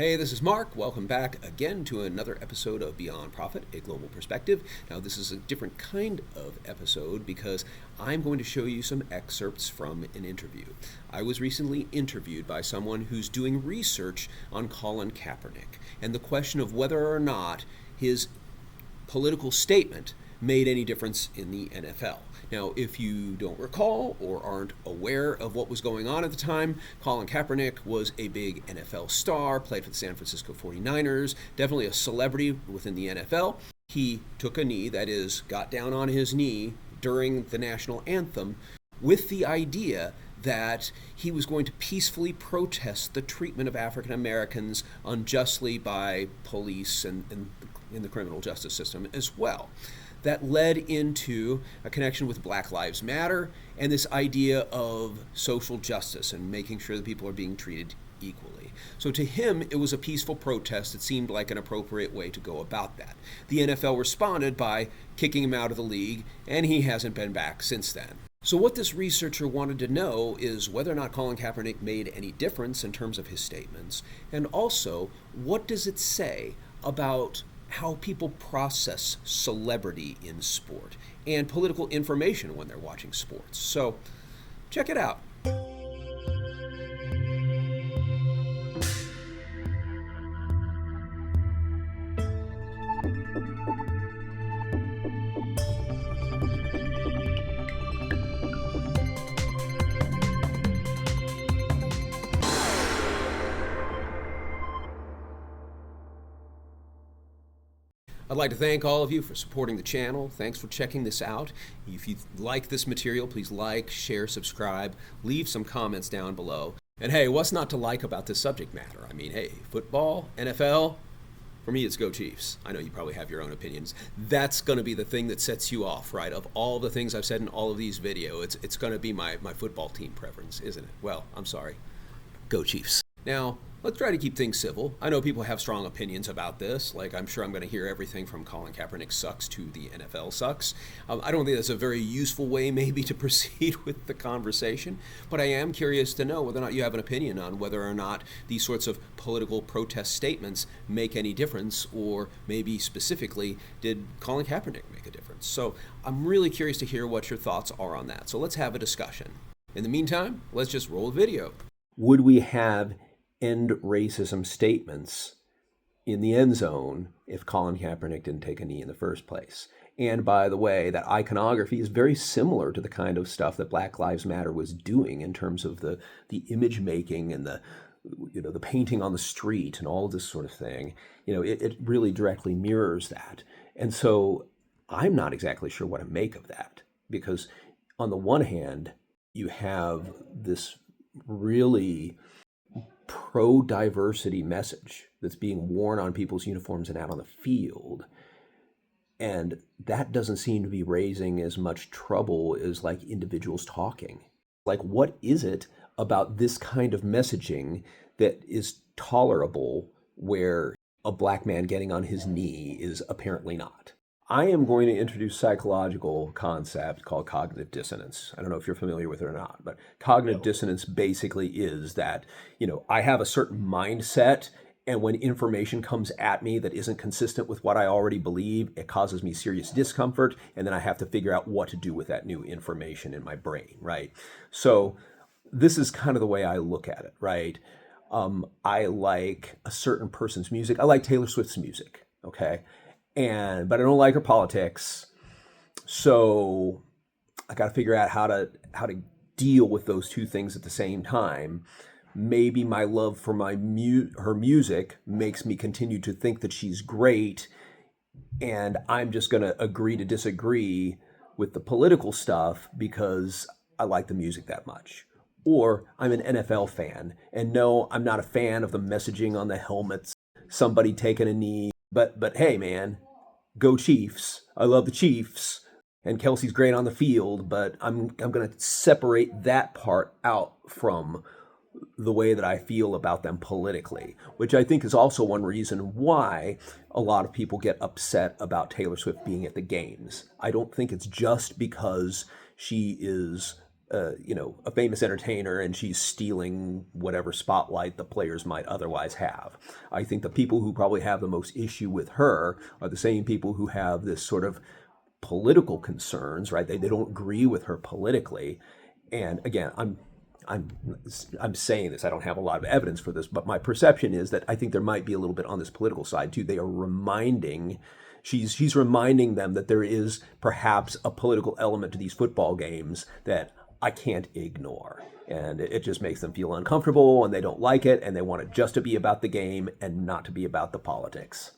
Hey, this is Mark. Welcome back again to another episode of Beyond Profit, a Global Perspective. Now, this is a different kind of episode because I'm going to show you some excerpts from an interview. I was recently interviewed by someone who's doing research on Colin Kaepernick and the question of whether or not his political statement made any difference in the NFL. Now, if you don't recall or aren't aware of what was going on at the time, Colin Kaepernick was a big NFL star, played for the San Francisco 49ers, definitely a celebrity within the NFL. He took a knee, that is, got down on his knee during the national anthem with the idea that he was going to peacefully protest the treatment of African Americans unjustly by police and in the criminal justice system as well. That led into a connection with Black Lives Matter and this idea of social justice and making sure that people are being treated equally. So to him, it was a peaceful protest. It seemed like an appropriate way to go about that. The NFL responded by kicking him out of the league, and he hasn't been back since then. So what this researcher wanted to know is whether or not Colin Kaepernick made any difference in terms of his statements, and also, what does it say about how people process celebrity in sport and political information when they're watching sports. So check it out. I'd like to thank all of you for supporting the channel. Thanks for checking this out. If you like this material, please like, share, subscribe, leave some comments down below. And hey, what's not to like about this subject matter? I mean, hey, football, NFL, for me, it's go Chiefs. I know you probably have your own opinions. That's going to be the thing that sets you off, right? Of all the things I've said in all of these videos, it's going to be my football team preference, isn't it? Well, I'm sorry. Go Chiefs. Now, let's try to keep things civil. I know people have strong opinions about this. Like, I'm sure I'm going to hear everything from Colin Kaepernick sucks to the NFL sucks. I don't think that's a very useful way maybe to proceed with the conversation, but I am curious to know whether or not you have an opinion on whether or not these sorts of political protest statements make any difference, or maybe specifically, did Colin Kaepernick make a difference? So I'm really curious to hear what your thoughts are on that. So let's have a discussion. In the meantime, let's just roll the video. Would we have end racism statements in the end zone if Colin Kaepernick didn't take a knee in the first place? And by the way, that iconography is very similar to the kind of stuff that Black Lives Matter was doing in terms of the image making and the painting on the street and all of this sort of thing. It really directly mirrors that. And so I'm not exactly sure what to make of that, because on the one hand, you have this really pro-diversity message that's being worn on people's uniforms and out on the field. And that doesn't seem to be raising as much trouble as like individuals talking. Like, what is it about this kind of messaging that is tolerable where a black man getting on his knee is apparently not? I am going to introduce a psychological concept called cognitive dissonance. I don't know if you're familiar with it or not, but cognitive dissonance basically is that, I have a certain mindset, and when information comes at me that isn't consistent with what I already believe, it causes me serious discomfort, and then I have to figure out what to do with that new information in my brain, right? So this is kind of the way I look at it, right? I like a certain person's music. I like Taylor Swift's music, okay? But I don't like her politics, so I got to figure out how to deal with those two things at the same time. Maybe my love for her music makes me continue to think that she's great, and I'm just going to agree to disagree with the political stuff because I like the music that much. Or I'm an NFL fan, and no, I'm not a fan of the messaging on the helmets, somebody taking a knee. But hey, man, go Chiefs. I love the Chiefs. And Kelsey's great on the field, but I'm going to separate that part out from the way that I feel about them politically, which I think is also one reason why a lot of people get upset about Taylor Swift being at the games. I don't think it's just because she is a famous entertainer and she's stealing whatever spotlight the players might otherwise have. I think the people who probably have the most issue with her are the same people who have this sort of political concerns, right? They don't agree with her politically. And again, I'm saying this, I don't have a lot of evidence for this, but my perception is that I think there might be a little bit on this political side too. They are she's reminding them that there is perhaps a political element to these football games that I can't ignore. And it just makes them feel uncomfortable and they don't like it and they want it just to be about the game and not to be about the politics.